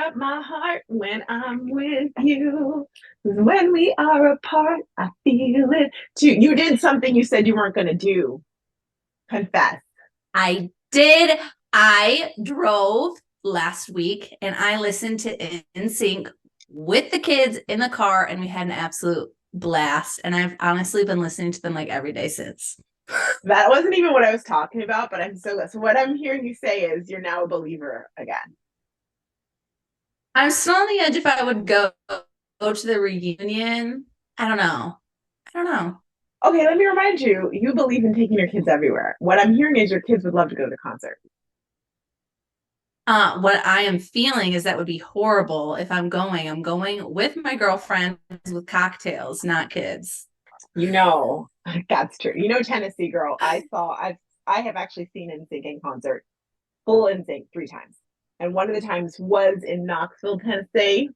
up my heart when I'm with you. 'Cause when we are apart, I feel it too. You did something you said you weren't going to do. Confess. I did. I drove last week and I listened to NSYNC with the kids in the car, and we had an absolute blast. And I've honestly been listening to them like every day since. That wasn't even what I was talking about, but I'm so what I'm hearing you say is you're now a believer again. I'm still on the edge if I would go to the reunion. I don't know. I don't know. Okay, let me remind you, you believe in taking your kids everywhere. What I'm hearing is your kids would love to go to the concert. What I am feeling is that would be horrible if I'm going. I'm going with my girlfriends with cocktails, not kids. You know, that's true. You know, Tennessee girl, I have actually seen NSYNC in concert, full NSYNC 3 times. And one of the times was in Knoxville, Tennessee.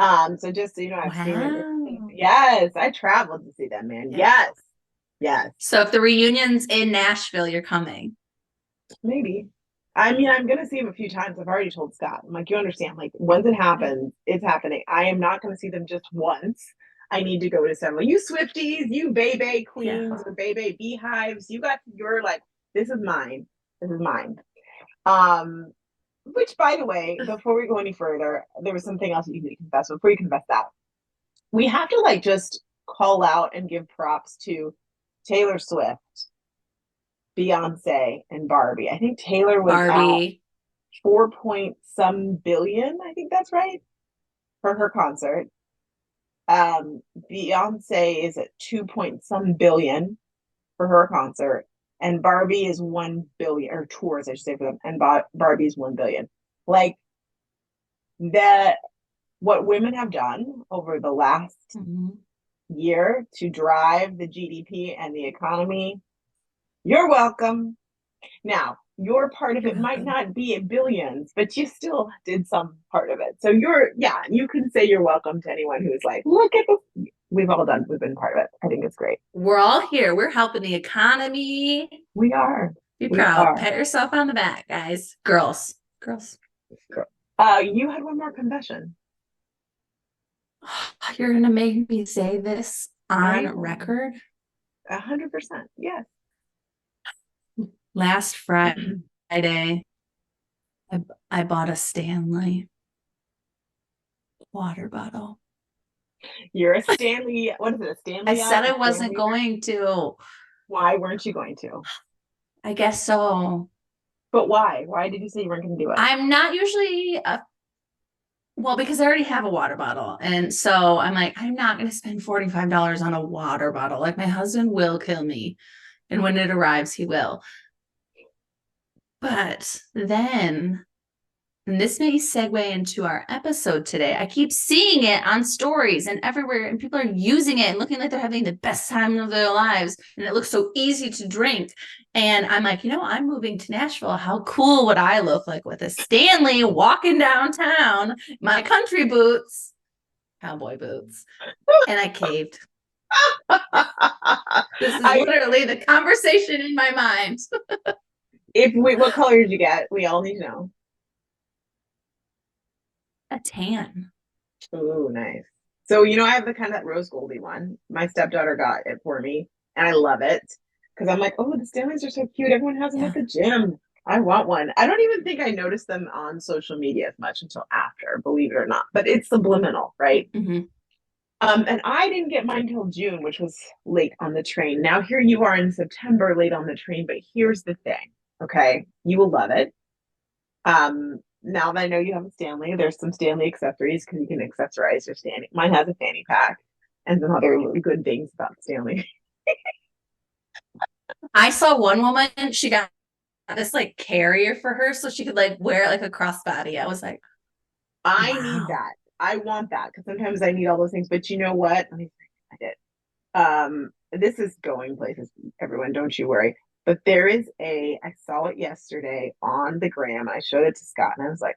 So just so you know, I've seen them. Wow. Yes, I traveled to see them, man. Yeah. Yes, yes, So if the reunion's in Nashville, you're coming. maybe. I mean, I'm gonna see them a few times. I've already told Scott. I'm like, you understand, like once it happens, it's happening. I am not gonna see them just once. I need to go to several. You Swifties, you Bebe Yeah. Queens or Bebe Beehives, you got your like, this is mine. This is mine. Um, which by the way, before we go any further, there was something else that you need to confess. Before you confess that, we have to like just call out and give props to Taylor Swift, Beyonce, and Barbie. I think Taylor was at Barbie. 4 point some billion. I think that's right for her concert. Beyonce is at 2 point some billion for her concert, and Barbie is 1 billion, or tours, I should say, for them, and Barbie's 1 billion. Like that, what women have done over the last Mhm. year to drive the GDP and the economy. You're welcome. Now, your part of You're it might welcome. not be in billions, but you still did some part of it. So yeah, you can say you're welcome to anyone who's like, look at this. We've been part of it. I think it's great. We're all here. We're helping the economy. We are. Be We proud. are. Pat yourself on the back, guys. Girls. Girls. You had one more confession. You're gonna make me say this I on am record. 100%. Yes. Last Friday, I, I bought a Stanley water bottle. You're a Stanley. What is it? A I Stanley said out? I A wasn't Stanley? going to. Why weren't you going to? I guess so. But why? Why did you say you weren't going to do it? I'm not usually well, because I already have a water bottle. And so I'm like, I'm not going to spend $45 on a water bottle. Like my husband will kill me. And when it arrives, he will. But then, and this may segue into our episode today. I keep seeing it on stories and everywhere, and people are using it and looking like they're having the best time of their lives. And it looks so easy to drink. And I'm like, I'm moving to Nashville. How cool would I look like with a Stanley walking downtown, my country boots, cowboy boots? And I caved. This is I literally the conversation in my mind. if we what color did you get? We all need to know. A tan. Ooh, nice. So I have the kind of that rose goldy one. My stepdaughter got it for me, and I love it because I'm like, oh, the Stanleys are so cute. Everyone has them at Yeah. the gym. I want one. I don't even think I noticed them on social media as much until after, believe it or not. But it's subliminal, right? Mm-hmm. And I didn't get mine till June, which was late on the train. Now here you are in September, late on the train. But here's the thing, okay? You will love it. Now that I know you have a Stanley, there's some Stanley accessories because you can accessorize your Stanley. Mine has a fanny pack and some other good things about Stanley. I saw one woman, she got this like carrier for her so she could like wear it like a crossbody. I was like, I need wow. that. I want that because sometimes I need all those things. But you know what? Let me think. I did. This is going places, everyone. Don't you worry. But I saw it yesterday on the gram. I showed it to Scott and I was like,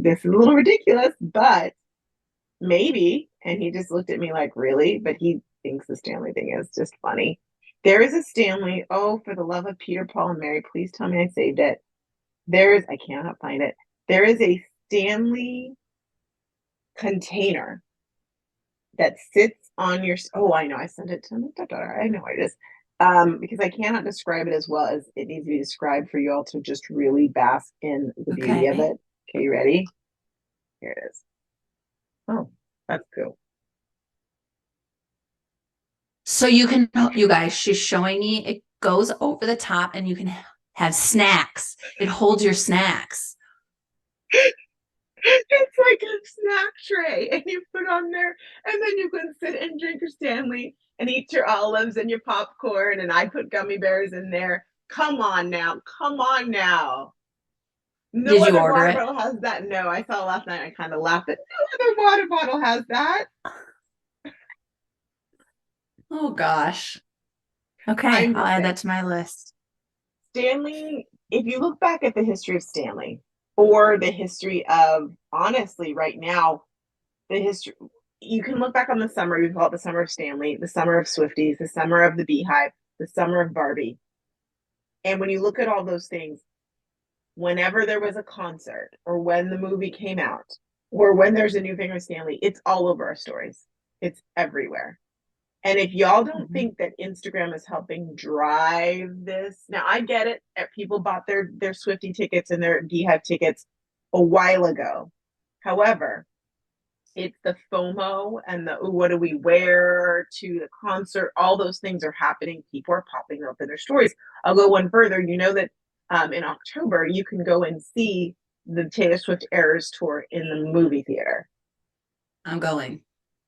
this is a little ridiculous, but maybe. And he just looked at me like, really? But he thinks the Stanley thing is just funny. There is a Stanley. Oh, for the love of Peter, Paul, and Mary, please tell me I saved it. I cannot find it. There is a Stanley container that sits on your, oh, I know, I sent it to my daughter. I know what it is. Because I cannot describe it as well as it needs to be described for you all to just really bask in the beauty of Okay. it. Okay, you ready? Here it is. Oh, that's cool. So you can, you guys, she's showing me it goes over the top and you can have snacks. It holds your snacks. It's like a snack tray, and you put on there, and then you can sit and drink your Stanley and eat your olives and your popcorn. And I put gummy bears in there. Come on now, come on now. No Did you other order water it? bottle has that. No, I saw last night. I kind of laughed at no other water bottle has that. Oh gosh. Okay, I'm I'll just add saying. that to my list. Stanley, if you look back at the history of Stanley or the history of, honestly, right now, the history, you can look back on the summer. We call it the summer of Stanley, the summer of Swifties, the summer of the Beehive, the summer of Barbie. And when you look at all those things, whenever there was a concert or when the movie came out or when there's a new thing with Stanley, it's all over our stories. It's everywhere. And if y'all don't Mhm. think that Instagram is helping drive this, now I get it. People bought their Swifty tickets and their Beehive tickets a while ago. However, it's the FOMO and the, ooh, what do we wear to the concert? All those things are happening. People are popping up in their stories. I'll go one further. You know that in October you can go and see the Taylor Swift Eras tour in the movie theater. I'm going.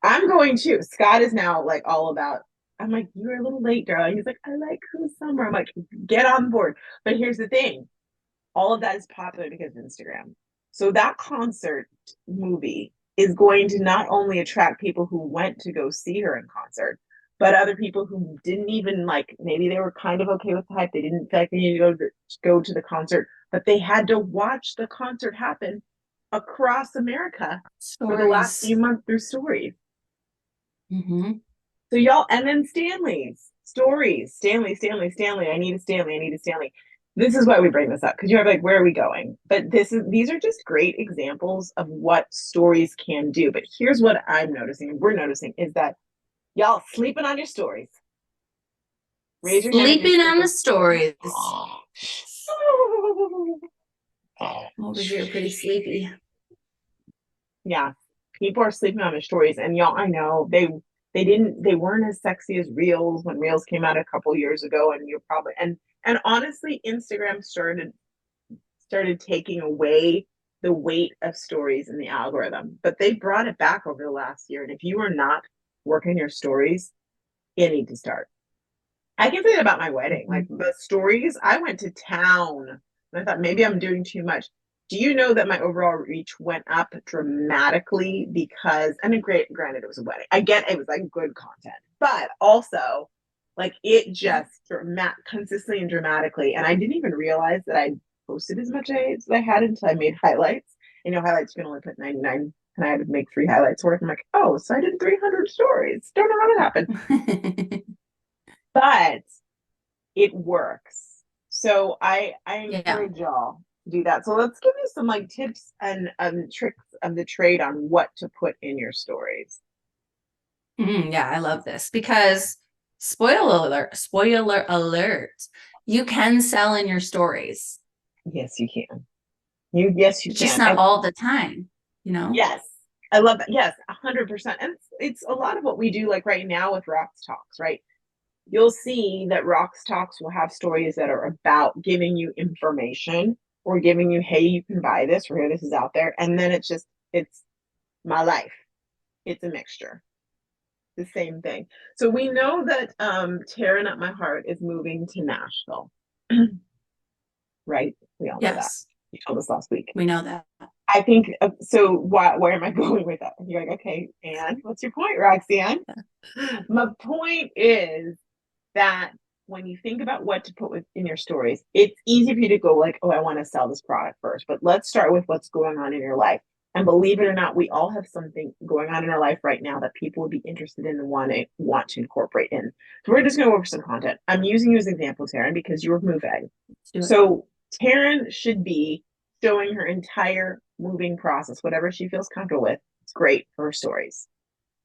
I'm going too. Scott is now like all about. I'm like, you're a little late, darling. He's like, I like Cruise Summer. I'm like, get on board. But here's the thing: all of that is popular because of Instagram. So that concert movie is going to not only attract people who went to go see her in concert, but other people who didn't even like. Maybe they were kind of okay with the hype. They didn't feel like they needed to go to the concert, but they had to watch the concert happen across America for the last Stories. few months through stories. Hmm. So y'all, and then Stanley's stories, Stanley. I need a Stanley. I need a Stanley. This is why we bring this up because you're like, where are we going? But these are just great examples of what stories can do. But here's what I'm noticing, and we're noticing is that y'all sleeping on your stories. Raise your hand if you're Sleeping on the sleeping. stories. Over here, pretty sleepy. Yeah, people are sleeping on their stories, and y'all, I know they weren't as sexy as reels when reels came out a couple years ago, and you're probably and honestly, Instagram started taking away the weight of stories in the algorithm, but they brought it back over the last year. And if you are not working your stories, you need to start. I can say that about my wedding. Like Mhm. the stories, I went to town and I thought maybe I'm doing too much. Do you know that my overall reach went up dramatically because, I mean, granted, it was a wedding. I get it was like good content, but also like it Yeah. just consistently and dramatically. And I didn't even realize that I posted as much as I had until I made highlights. You know, highlights you can only put 99 and I had to make 3 highlights worth. I'm like, oh, so I did 300 stories. Don't know how that happened, but it works. So I Yeah. encourage y'all to do that. So let's give you some like tips and tricks of the trade on what to put in your stories. Yeah, I love this because spoiler alert, you can sell in your stories, Yes, you can. Yes, you just can. not And all the time, you know? yes, I love that. Yes, 100%. And it's a lot of what we do like right now with RoxTalks, right? You'll see that RoxTalks will have stories that are about giving you information or giving you, hey, you can buy this or here this is out there. And then it's my life. It's a mixture. The same thing. So we know that tearing up my heart is moving to Nashville, right? We all know that. Yes, You told us last week. we know that. I think so. Where am I going with that? You're like, okay, and what's your point, Roxanne? My point is that when you think about what to put in your stories, it's easy for you to go like, oh, I want to sell this product first. But let's start with what's going on in your life. And believe it or not, we all have something going on in our life right now that people would be interested in and want to incorporate in. So we're just going to go over some content. I'm using you as an example, Taryn, because you're moving. Let's do it. So Taryn should be showing her entire moving process, whatever she feels comfortable with. It's great for her stories.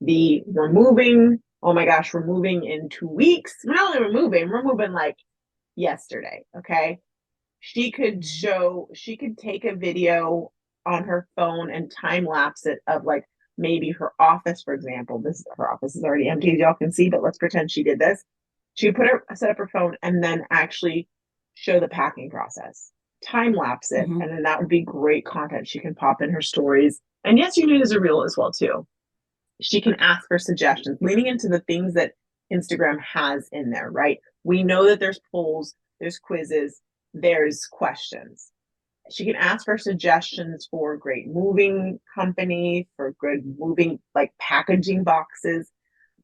The we're moving, oh my gosh, we're moving in 2 weeks. Not only we're moving like yesterday. Okay. She could take a video on her phone and time lapse it of like maybe her office, for example. This her office is already empty, as y'all can see, but let's pretend she did this. She would set up her phone and then actually show the packing process, time lapse it, Mm-hmm. and then that would be great content she can pop in her stories. And yes, you need as a reel as well too. She can ask for suggestions, leaning into the things that Instagram has in there, right? We know that there's polls, there's quizzes, there's questions. She can ask for suggestions for great moving company, for good moving like packaging boxes.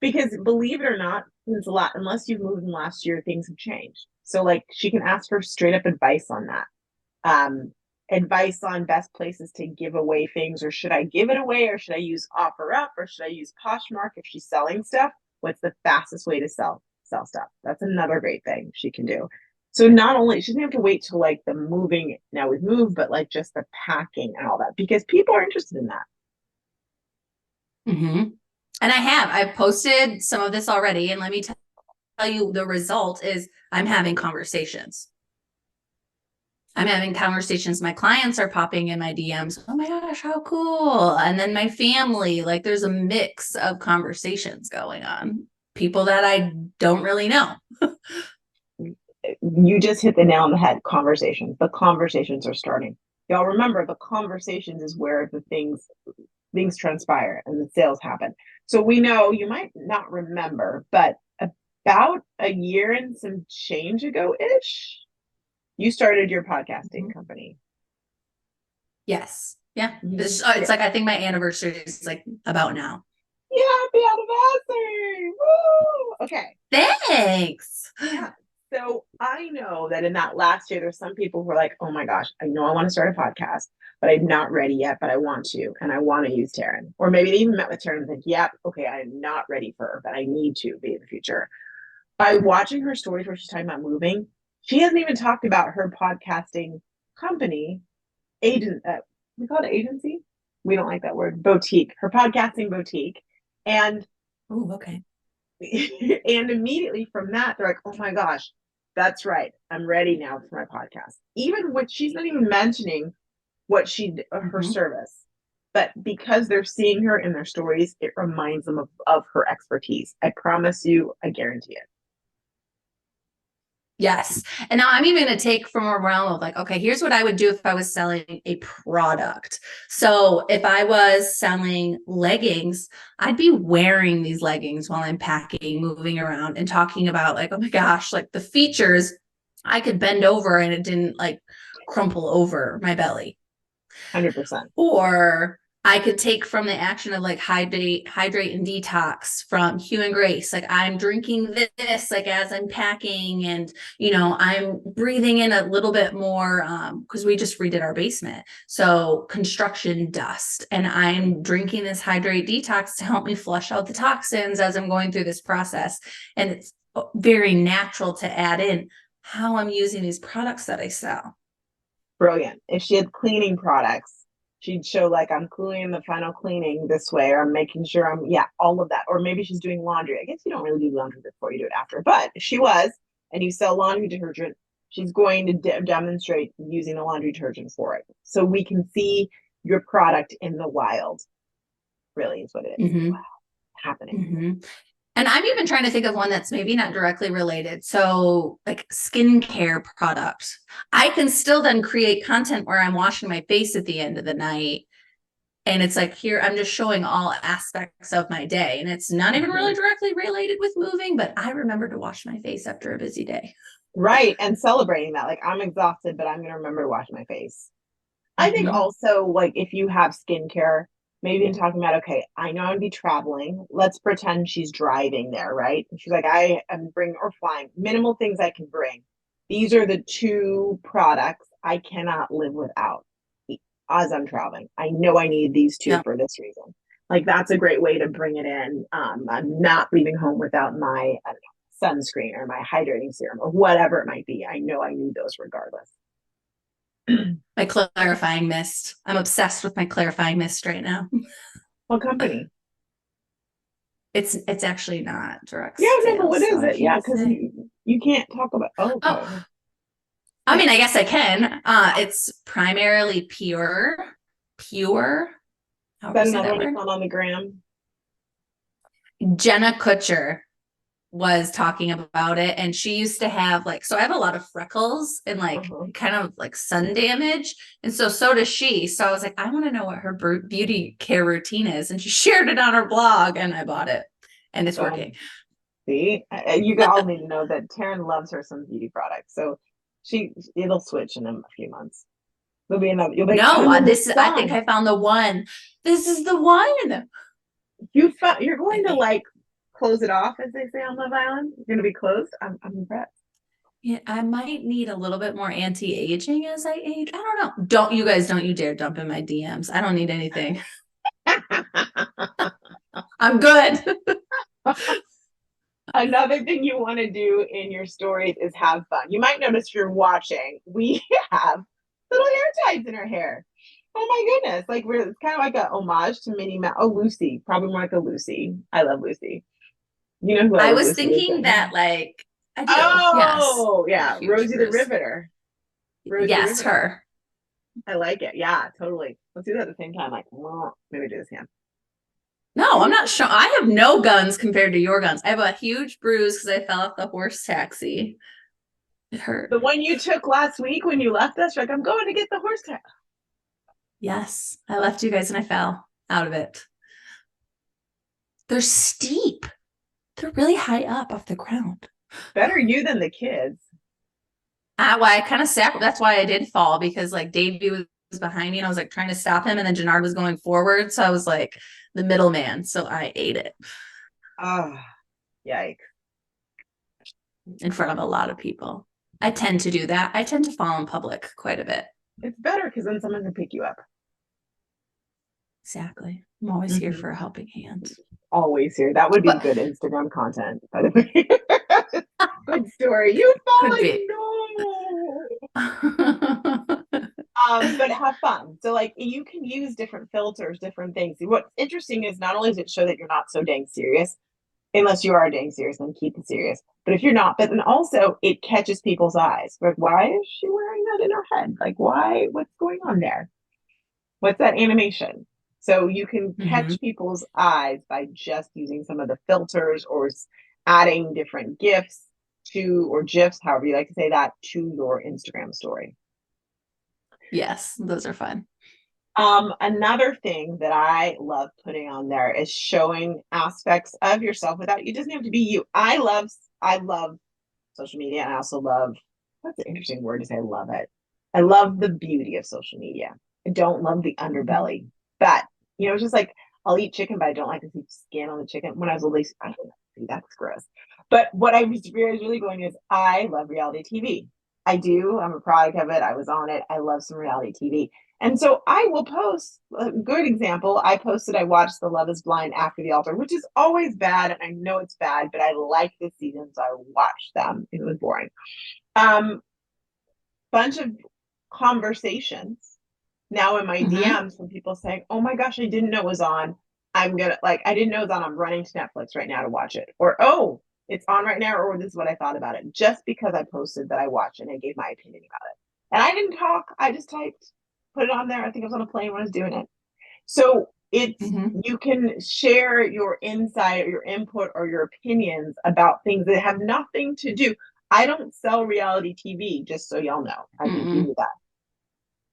Because believe it or not, since a lot, unless you've moved in the last year, things have changed. So like she can ask for straight up advice on that. Um, Advice on best places to give away things, or should I give it away, or should I use OfferUp, or should I use Poshmark if she's selling stuff? What's the fastest way to sell stuff? That's another great thing she can do. So not only she doesn't have to wait till like the moving now we've moved, but like just the packing and all that because people are interested in that. Mm-hmm. And I've posted some of this already. And let me tell you, the result is I'm having conversations. I'm having conversations. My clients are popping in my DMs. Oh my gosh, how cool. And then my family, like there's a mix of conversations going on. People that I don't really know. You just hit the nail on the head. Conversations. The conversations are starting. Y'all remember the conversations is where the things transpire and the sales happen. So we know you might not remember, but about a year and some change ago ish, you started your podcasting company. Yes. Yeah. Yeah. It's like, I think my anniversary is like about now. Yeah, happy anniversary. Woo! Okay. Thanks. Yeah. So I know that in that last year, there's some people who are like, oh my gosh, I know I want to start a podcast, but I'm not ready yet, but I want to, and I want to use Taryn. Or maybe they even met with Taryn and think, yep, okay, I'm not ready for her, but I need to be in the future. By watching her stories where she's talking about moving, she hasn't even talked about her podcasting company, agent, we call it agency. We don't like that word, boutique, her podcasting boutique. And Oh, okay. and immediately from that, they're like, oh my gosh, that's right. I'm ready now for my podcast. Even what she's not even mentioning what her Mm-hmm. service, but because they're seeing her in their stories, it reminds them of her expertise. I promise you, I guarantee it. Yes. And now I'm even going to take from a realm of like, okay, here's what I would do if I was selling a product. So if I was selling leggings, I'd be wearing these leggings while I'm packing, moving around and talking about like, oh my gosh, like the features, I could bend over and it didn't like crumple over my belly. 100%. Or I could take from the action of like hydrate and detox from Hue and Grace. Like I'm drinking this like as I'm packing, and I'm breathing in a little bit more because we just redid our basement. So construction dust, and I'm drinking this hydrate detox to help me flush out the toxins as I'm going through this process. And it's very natural to add in how I'm using these products that I sell. Brilliant. If she had cleaning products, she'd show like I'm cleaning the final cleaning this way, or I'm making sure yeah, all of that. Or maybe she's doing laundry. I guess you don't really do laundry before you do it after, but if she was, and you sell laundry detergent, she's going to demonstrate using the laundry detergent for it. So we can see your product in the wild, really is what it is. Mm-hmm. Wow, happening. Mm-hmm. And I'm even trying to think of one that's maybe not directly related. So, like skincare product. I can still then create content where I'm washing my face at the end of the night. And it's like, here, I'm just showing all aspects of my day. And it's not even really directly related with moving, but I remember to wash my face after a busy day. Right. And celebrating that. Like I'm exhausted, but I'm going to remember to wash my face. I think Mm-hmm. also like if you have skincare, maybe in talking about, okay, I know I'm gonna be traveling. Let's pretend she's driving there, right? And she's like, I am bringing or flying, minimal things I can bring. These are the two products I cannot live without as I'm traveling. I know I need these two Yeah. for this reason. Like that's a great way to bring it in. I'm not leaving home without my sunscreen or my hydrating serum or whatever it might be. I know I need those regardless. My clarifying mist. I'm obsessed with my clarifying mist right now. What company? It's actually not Yeah, no, but RoxTalks, what so is I it? Yeah, can't because say. you can't talk about. Oh, Oh, okay. I mean, I guess I can. It's primarily pure. Is How do that you say another that one you word? found on the gram? Jenna Kutcher was talking about it, and she used to have like, so I have a lot of freckles and like Uh-huh. kind of like sun damage, and so does she. So I was like, I want to know what her beauty care routine is, and she shared it on her blog, and I bought it, and it's Um, working. See, you all need to know that Taryn loves her some beauty products, so it'll switch in a few months. There'll be another. You'll be like, No, I'm in the I think sun. I found the one. This is the one. You're I going to think. like close it off, as they say on Love Island. You're going to be closed. I'm impressed. Yeah, I might need a little bit more anti-aging as I age. I don't know. Don't you dare dump in my DMs. I don't need anything. I'm good. Another thing you want to do in your stories is have fun. You might notice if you're watching, we have little hair ties in our hair. Oh my goodness. Like it's kind of like a homage to Minnie Mouse. Oh, Lucy. Probably more like a Lucy. I love Lucy. You know who I I love was Lucy is thinking that then? like I do. Yes. Oh, I'm a yeah. huge Rosie the Bruce. Riveter. Rosie the Yes, Riveter. her. I like it. Yeah, totally. Let's do that at the same time. Like, well, maybe do this hand. No, I'm not sure. I have no guns compared to your guns. I have a huge bruise because I fell off the horse taxi. It hurt. The one you took last week when you left us, you're like, I'm going to get the horse tail. Yes, I left you guys and I fell out of it. They're steep. They're really high up off the ground. Better you than the kids. I kind of sat. That's why I did fall because like Davey was behind me and I was like trying to stop him, and then Jannard was going forward, so I was like the middleman. So I ate it Oh, yikes. in front of a lot of people. I tend to do that. I tend to fall in public quite a bit. It's better because then someone can pick you up. Exactly. I'm always here Mhm. for a helping hand. Always here. That would be But good Instagram content, by the way. Good story. You could falling? be. No. But have fun. So like you can use different filters, different things. What's interesting is not only does it show that you're not so dang serious, unless you are dang serious, then keep it serious. But if you're not, but then also it catches people's eyes. Like, why is she wearing that in her head? Like, why? What's going on there? What's that animation? So you can Mm-hmm. catch people's eyes by just using some of the filters or adding different GIFs to, or GIFs, however you like to say that, to your Instagram story. Yes, those are fun. Another thing that I love putting on there is showing aspects of yourself without you doesn't have to be you. I love social media, and I also love that's an interesting word to say. I love it. I love the beauty of social media. I don't love the Mm-hmm. underbelly, but it's just like I'll eat chicken, but I don't like to see skin on the chicken. When I was at least, I don't know, see, that's gross. But what I was really going is I love reality TV. I do. I'm a product of it. I was on it. I love some reality TV. And so I will post a good example. I posted, I watched The Love is Blind After the Altar, which is always bad. And I know it's bad, but I like this season. So I watched them. It was boring. Um, Bunch of conversations now in my Mm-hmm. DMs from people saying, oh my gosh, I didn't know it was on. I didn't know it was on. I'm running to Netflix right now to watch it. Or, oh, it's on right now. Or this is what I thought about it. Just because I posted that I watched and I gave my opinion about it. And I didn't talk. I just typed, put it on there. I think I was on a plane when I was doing it. So Mm-hmm. you can share your insight or your input or your opinions about things that have nothing to do. I don't sell reality TV, just so y'all know. I think you Mm-mm. knew that.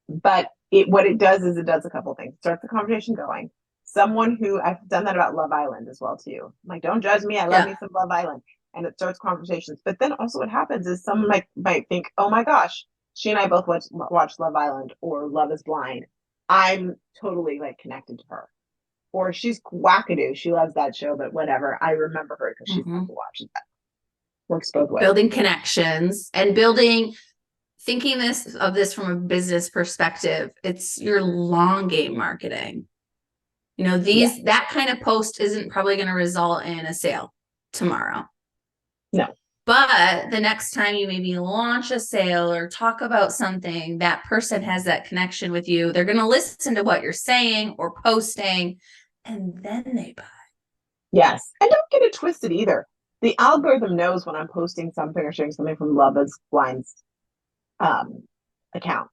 But what it does is it does a couple things. It starts the conversation going. Someone who I've done that about Love Island as well too. I'm like, don't judge me. I love Yeah. me some Love Island, and it starts conversations. But then also what happens is someone might think, oh my gosh, she and I both watch Love Island or Love Is Blind. I'm totally like connected to her, or she's wackadoo. She loves that show, but whatever. I remember her because she's the one Mm-hmm. who watches that. Works both ways. Building connections and building thinking this from a business perspective, it's your long game marketing. Yeah. That kind of post isn't probably going to result in a sale tomorrow. No. But the next time you maybe launch a sale or talk about something, that person has that connection with you. They're going to listen to what you're saying or posting, and then they buy. Yes. And don't get it twisted either. The algorithm knows when I'm posting something or sharing something from Love is Blind's um, account.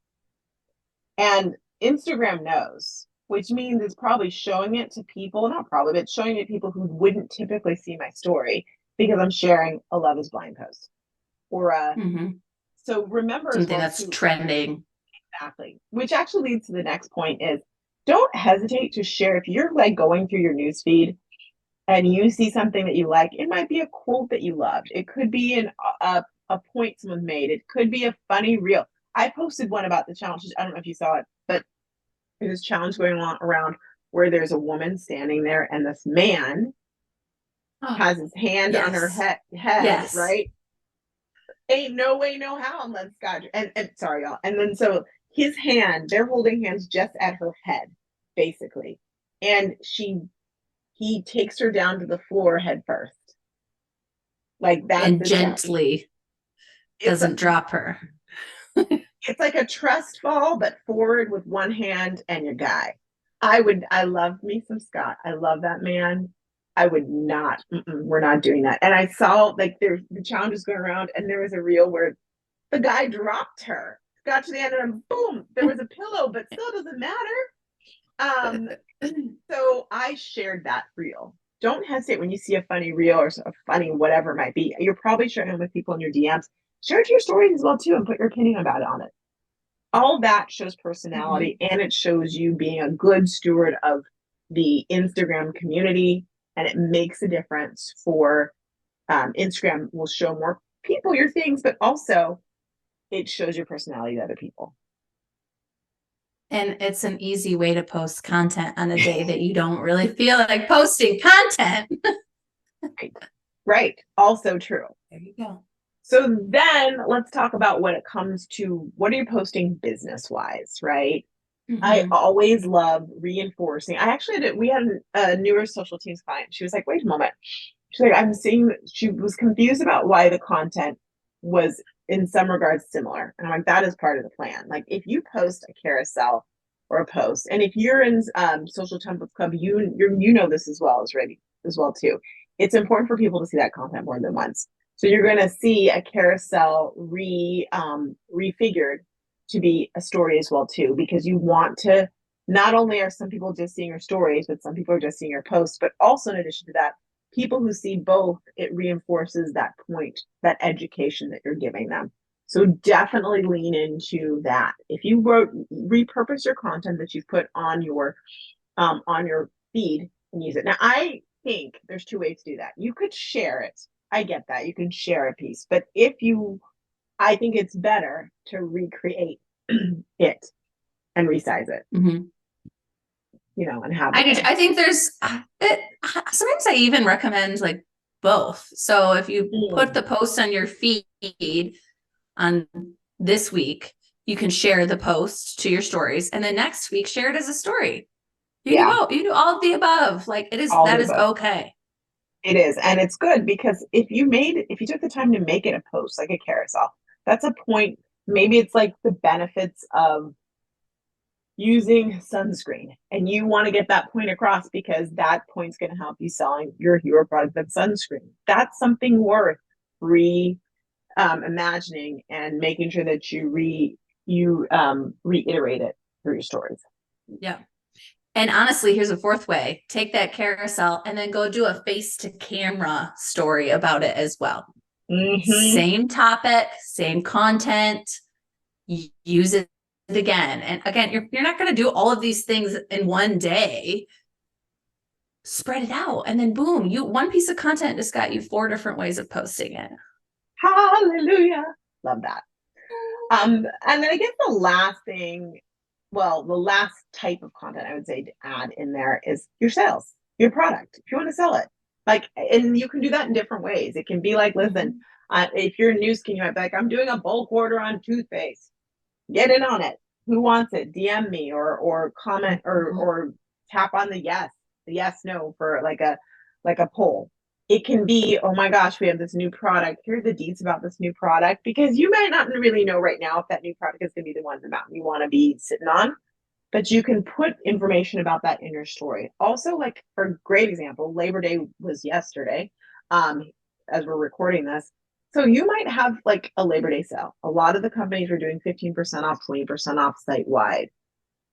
And Instagram knows, which means it's probably showing it to people, not probably, but showing it to people who wouldn't typically see my story because I'm sharing a Love is Blind post. Or so remember as Something well that's too, trending. exactly. Which actually leads to the next point is don't hesitate to share if you're like going through your news feed and you see something that you like. It might be a quote that you loved. It could be a point someone made. It could be a funny reel. I posted one about the challenge. I don't know if you saw it, but there's a challenge going on around where there's a woman standing there and this man has his hand on her Yes. head, Yes. right? Ain't no way, no how, unless God. And sorry, y'all. And then so his hand, they're holding hands just at her head, basically. And he takes her down to the floor head first. Like that's And the challenge. gently It's a, doesn't drop her. it's like a trust fall, but forward with one hand and your guy. I love me some Scott. I love that man. I would not, we're not doing that. And I saw like there's the challenges going around, and there was a reel where the guy dropped her, got to the end, and boom, there was a pillow, but still doesn't matter. Um, so I shared that reel. Don't hesitate when you see a funny reel or a funny whatever it might be. You're probably sharing it with people in your DMs. Share it to your stories as well too, and put your opinion about it on it. All that shows personality, and it shows you being a good steward of the Instagram community, and it makes a difference for Instagram will show more people your things, but also it shows your personality to other people. And it's an easy way to post content on a day that you don't really feel like posting content. Right. Right. Also true. There you go. So then let's talk about when it comes to what are you posting business wise, right? I always love reinforcing. I actually did, we had a newer social teams client. She was like, wait a moment. She's like, I'm seeing, she was confused about why the content was in some regards similar. And I'm like, that is part of the plan. Like if you post a carousel or a post, and if you're in Social Templates Club, you know this as well as ready as well too. It's important for people to see that content more than once. So you're going to see a carousel refigured to be a story as well too, because you want to, not only are some people just seeing your stories, but some people are just seeing your posts, but also in addition to that, people who see both, it reinforces that point, that education that you're giving them. So definitely lean into that. If you repurpose your content that you've put on your feed and use it. Now I think there's two ways to do that. You could share it. I get that. You can share a piece, but I think it's better to recreate it and resize it, and have it there. I think there's sometimes I even recommend like both. So if you put the post on your feed on this week, you can share the post to your stories, and then next week share it as a story. You do all of the above. Like that is okay. It is. And it's good because if you took the time to make it a post, like a carousel, that's a point. Maybe it's like the benefits of using sunscreen, and you want to get that point across because that point's going to help you selling your hero product, that's sunscreen. That's something worth imagining and making sure that you reiterate it through your stories. Yeah. And honestly, here's a fourth way. Take that carousel and then go do a face to camera story about it as well. Same topic, same content, use it again. And again, you're not going to do all of these things in one day. Spread it out. And then boom, one piece of content just got you 4 different ways of posting it. Hallelujah. Love that. And then I guess the last type of content I would say to add in there is your sales, your product. If you want to sell it, and you can do that in different ways. It can be like, listen, if you're new skin, you might be like, I'm doing a bulk order on toothpaste. Get in on it. Who wants it? DM me or comment or tap on the yes, no for like a poll. It can be, oh my gosh, we have this new product. Here are the deets about this new product, because you might not really know right now if that new product is going to be the one, the mountain you want to be sitting on, but you can put information about that in your story. Also, like for a great example, Labor Day was yesterday, um, as we're recording this. So you might have like a Labor Day sale. A lot of the companies are doing 15% off, 20% off site wide.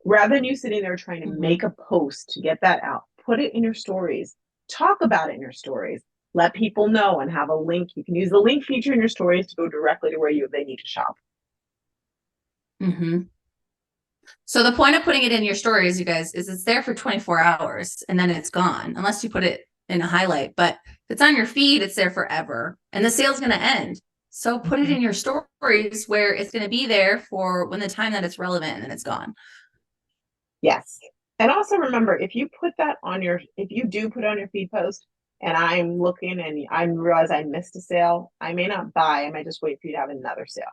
Rather than you sitting there trying to make a post to get that out, put it in your stories, talk about it in your stories, let people know, and have a link. You can use the link feature in your stories to go directly to where they need to shop. Mm-hmm. So the point of putting it in your stories, you guys, is it's there for 24 hours and then it's gone, unless you put it in a highlight. But if it's on your feed, it's there forever and the sale's going to end. So put it in your stories where it's going to be there for when the time that it's relevant and then it's gone. Yes. And also remember, if you put that on your, if you do put it on your feed post and I'm looking and I realize I missed a sale, I may not buy. I might just wait for you to have another sale.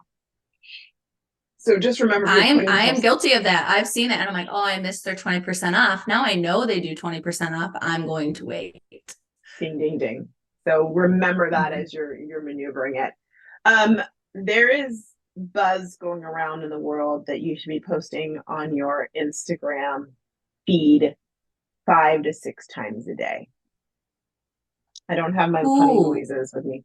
So just remember, if you're putting I am posts, guilty of that. I've seen it and I'm like, oh, I missed their 20% off. Now I know they do 20% off. I'm going to wait. ding, ding, ding. So remember that as you're maneuvering it. There is buzz going around in the world that you should be posting on your Instagram feed 5 to 6 times a day. I don't have my funny Ooh, noises with me.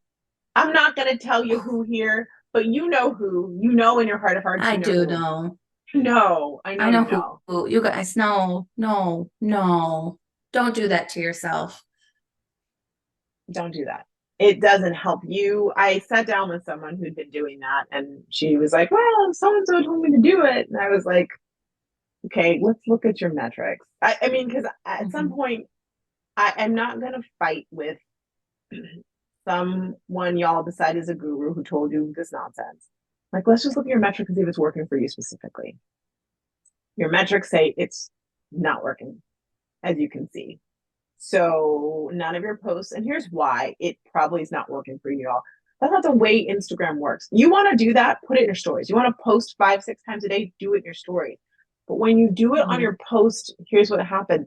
I'm not going to tell you who here, but you know who. You know in your heart of hearts, I you know do who. know. No, I know I know you know. who you guys. No, no, no. Don't do that to yourself. Don't do that. It doesn't help you. I sat down with someone who'd been doing that, and she was like, well, so and so told me to do it. And I was like, okay, let's look at your metrics. I mean, because at some Mm-hmm. point, I'm not going to fight with someone y'all decide is a guru who told you this nonsense. Like, let's just look at your metrics and see if it's working for you specifically. Your metrics say it's not working, as you can see. So none of your posts, and here's why it probably is not working for you all. That's not the way Instagram works. You want to do that, put it in your stories. You want to post 5, 6 times a day, do it in your story. But when you do it on Mm-hmm. your post, here's what happens.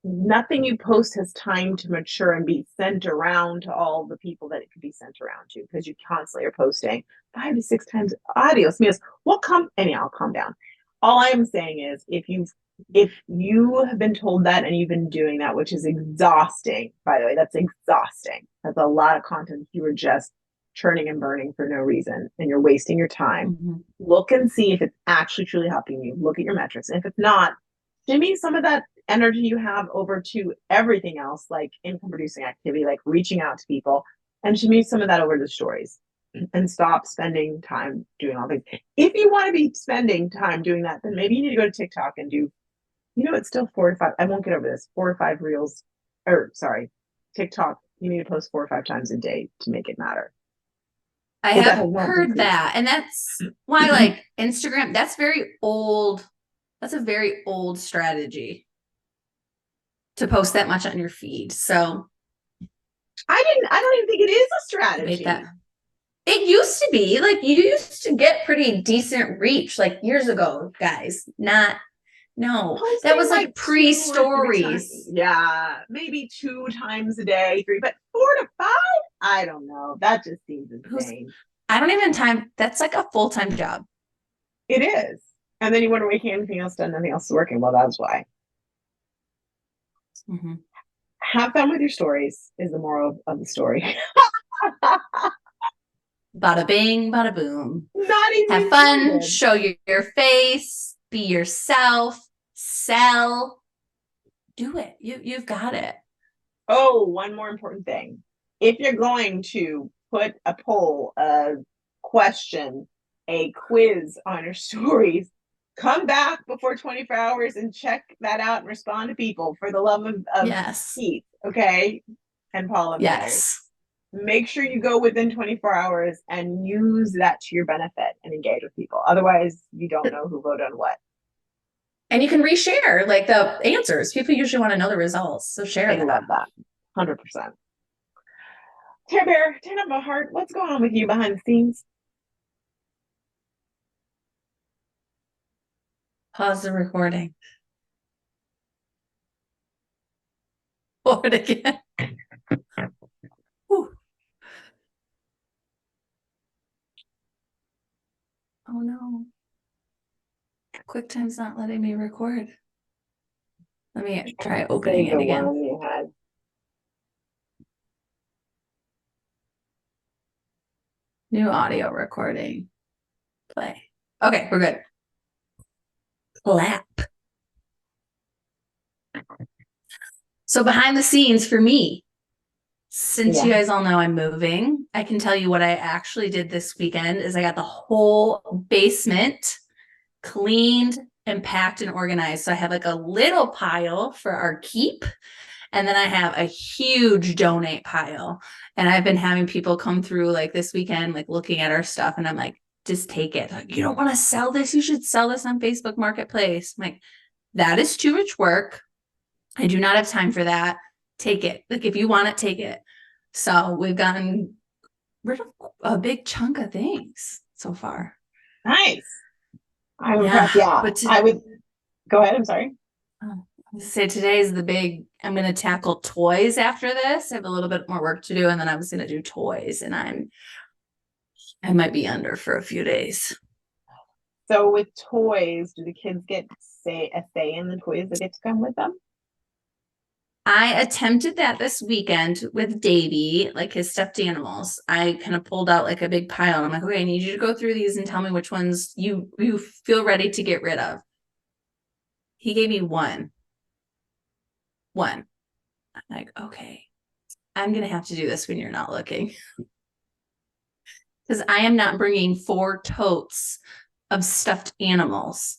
Nothing you post has time to mature and be sent around to all the people that it could be sent around to, because you constantly are posting 5 to 6 times. Adios, míos. What come? Anyhow, I'll calm down. All I'm saying is, if you have been told that and you've been doing that, which is exhausting, by the way, that's exhausting. That's a lot of content you are just churning and burning for no reason, and you're wasting your time. Mm-hmm. Look and see if it's actually truly helping you. Look at your metrics. And if it's not, shimmy some of that energy you have over to everything else, like income producing activity, like reaching out to people, and shimmy some of that over to stories, and stop spending time doing all things. If you want to be spending time doing that, then maybe you need to go to TikTok and do, it's still 4 or 5. I won't get over this. 4 or 5 reels, or sorry, TikTok. You need to post 4 or 5 times a day to make it matter. I But that have has not heard decreased. that. And that's why, like, Instagram, that's very old. That's a very old strategy to post that much on your feed. So I don't even think it is a debate that. strategy. It used to be like you used to get pretty decent reach like years ago, guys. Not, no, that Posting was like like pre 2 or 3 times. stories. Yeah, maybe 2 times a day, three, but 4 to 5? I don't know. That just seems Who's, insane. I don't even time, that's like a full time job. It is. And then you wonder why you can't anything else done, nothing else is working. Well, that's why. Mm-hmm. Have fun with your stories is the moral of the story. Bada bing, bada boom. Not even Have fun, intended. show your face, be yourself, sell, do it. You've got it. Oh, one more important thing. If you're going to put a poll, a question, a quiz on your stories, come back before 24 hours and check that out and respond to people, for the love of Yes. Keith, okay? And Paula May. Yes. Make sure you go within 24 hours and use that to your benefit and engage with people. Otherwise, you don't know who voted on what. And you can reshare like the answers. People usually want to know the results. So share They that. love that. 100%. Care Bear, turn up my heart. What's going on with you behind the scenes? Pause the recording. Forward again. Oh no. QuickTime's not letting me record. Let me try opening Say it the again. one you had. New audio recording. Play. Okay, we're good. Clap. So behind the scenes for me, since you guys all know I'm moving, I can tell you what I actually did this weekend is I got the whole basement cleaned and packed and organized. So I have like a little pile for our keep. And then I have a huge donate pile. And I've been having people come through like this weekend, like looking at our stuff. And I'm like, just take it. Like, you don't want to sell this. You should sell this on Facebook Marketplace. I'm like, that is too much work. I do not have time for that. Take it. Like, if you want it, take it. So we've gotten rid of a big chunk of things so far. Nice. I'm impressed. Yeah. But I would go ahead. I'm sorry. Say today's the big, I'm going to tackle toys after this. I have a little bit more work to do, and then I was going to do toys, and I might be under for a few days. So with toys, do the kids get a say in the toys that get to come with them? I attempted that this weekend with Davey, like his stuffed animals. I kind of pulled out like a big pile. And I'm like, okay, I need you to go through these and tell me which ones you feel ready to get rid of. He gave me one. I'm like, okay, I'm going to have to do this when you're not looking. Because I am not bringing 4 totes of stuffed animals.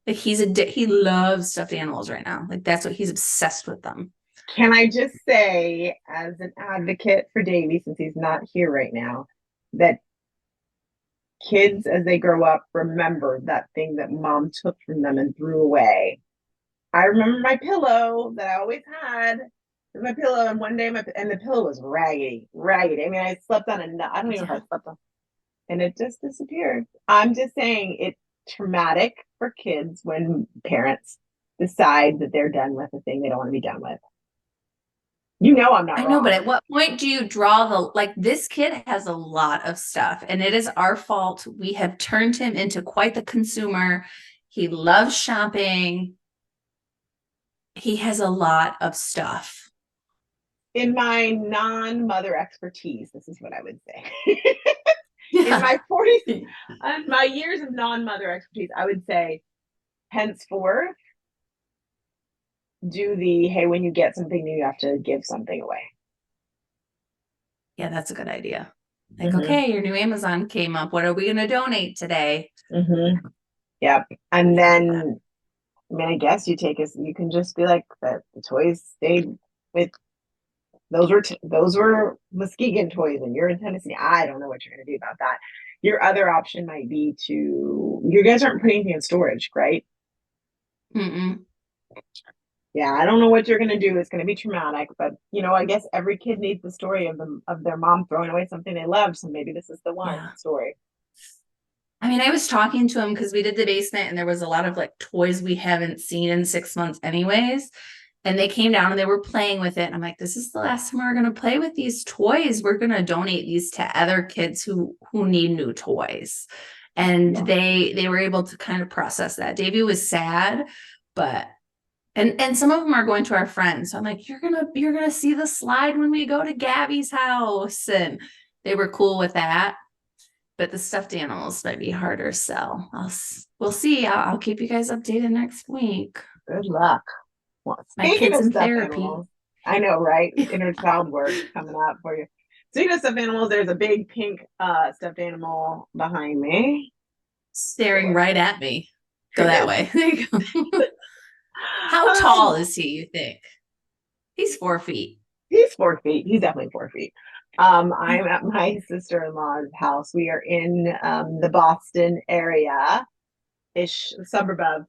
Like he loves stuffed animals right now. Like that's what he's obsessed with them. Can I just say, as an advocate for Davey, since he's not here right now, that kids, as they grow up, remember that thing that mom took from them and threw away. I remember my pillow that I always had. My pillow, and one day the pillow was raggedy. I mean, I slept on I don't even know if I slept on, and it just disappeared. I'm just saying it's traumatic for kids when parents decide that they're done with a thing they don't want to be done with. You know, I'm not I know, wrong. but at what point do you draw like this kid has a lot of stuff and it is our fault. We have turned him into quite the consumer. He loves shopping. He has a lot of stuff. In my non-mother expertise, this is what I would say. In my 40s, my years of non-mother expertise, I would say henceforth, do the hey, when you get something new, you have to give something away. Yeah, that's a good idea. Like, okay, your new Amazon came up. What are we going to donate today? Yep. And then, I mean, I guess you can just be like that. The toys stayed with those were Muskegon toys, and you're in Tennessee. I don't know what you're going to do about that. Your other option might be you guys aren't putting anything in storage, right? Mm-mm. Yeah, I don't know what you're going to do. It's going to be traumatic, but I guess every kid needs the story of their mom throwing away something they loved. So maybe this is the one story. I mean, I was talking to him because we did the basement and there was a lot of like toys we haven't seen in 6 months anyways. And they came down and they were playing with it. And I'm like, this is the last time we're going to play with these toys. We're going to donate these to other kids who need new toys. And they were able to kind of process that. Davey was sad, but and some of them are going to our friends. So I'm like, you're gonna see the slide when we go to Gabby's house. And they were cool with that. But the stuffed animals might be harder to sell. We'll see. I'll keep you guys updated next week. Good luck. Well, My speaking kids of in stuffed therapy. animals, I know, right? Inner child work coming up for you. Speaking of stuffed animals, there's a big pink stuffed animal behind me. Staring right at me. Go that way. There you go. How tall is he, you think? He's 4 feet. He's 4 feet. He's definitely 4 feet. I'm at my sister-in-law's house. We are in the Boston area ish suburb of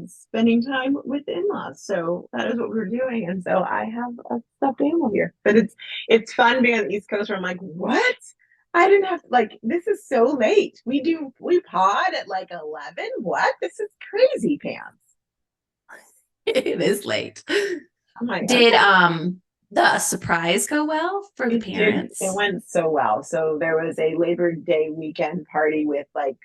spending time with the in-laws. So that is what we're doing. And so I have a stuffed animal here. But it's fun being on the East Coast where I'm like, what? I didn't have this is so late. We pod at like 11. What? This is crazy pants. It is late. I'm like, Did okay. the surprise go well for the parents? It went so well. So there was a Labor Day weekend party with like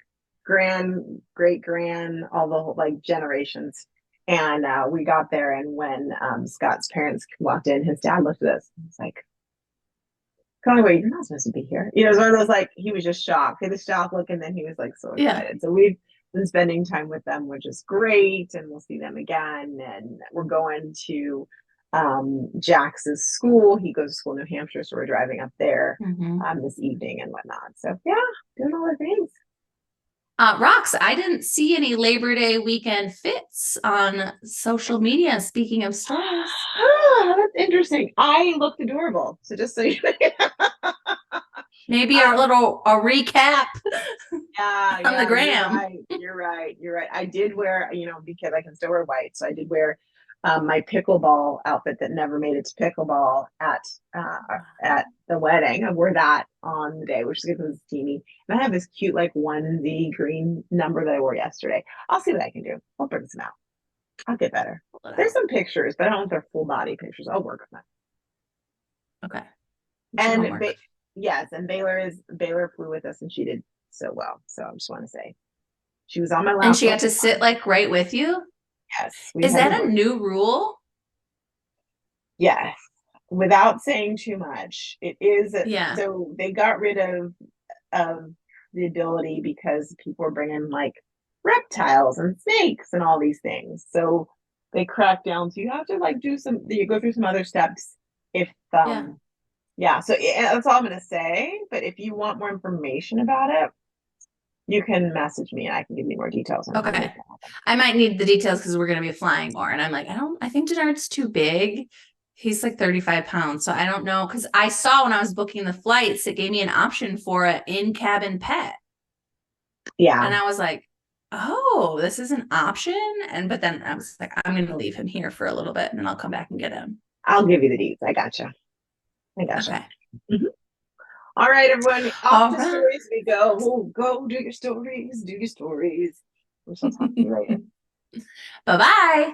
great grand, all the whole, like generations. And we got there, and when Scott's parents walked in, his dad looked at us and was like, "Going away, you're not supposed to be here." You know, it's one of those like he was just shocked. He had the shock look, and then he was like so Yeah. excited. So we've been spending time with them, which is great, and we'll see them again. And we're going to Jax's school. He goes to school in New Hampshire, so we're driving up there Mm-hmm. this evening and whatnot. So yeah, doing all the things. Rox, I didn't see any Labor Day weekend fits on social media. Speaking of stories, That's interesting. I looked adorable. So just so you know. maybe a recap Yeah, on the yeah, you're gram. right. You're right. You're right. I did wear, because I can still wear white. So I did wear my pickleball outfit that never made it to pickleball at the wedding. I wore that on the day, which is good because it's teeny. And I have this cute like onesie green number that I wore yesterday. I'll see what I can do. I'll bring some out. I'll get better. There's some pictures, but I don't know if they're full body pictures. I'll work on that. Okay. And yes, and Baylor flew with us and she did so well. So I just want to say she was on my lap. And she got to sit like right with you? Yes. Is that a new rule? Yes. Without saying too much, it is. Yeah. So they got rid of the ability because people were bringing like reptiles and snakes and all these things. So they cracked down. So you have to like you go through some other steps if yeah, so that's all I'm going to say. But if you want more information about it, you can message me and I can give you more details on Okay. I might need the details because we're going to be flying more. And I'm like, I think Denard's too big. He's like 35 pounds. So I don't know. Because I saw when I was booking the flights, it gave me an option for an in-cabin pet. Yeah. And I was like, oh, this is an option. But then I was like, I'm going to leave him here for a little bit and then I'll come back and get him. I'll give you the deets. I gotcha. Okay. Mm-hmm. All right, everyone. Off to stories we go. We'll go do your stories. Do your stories. We'll talk to you later. Bye-bye.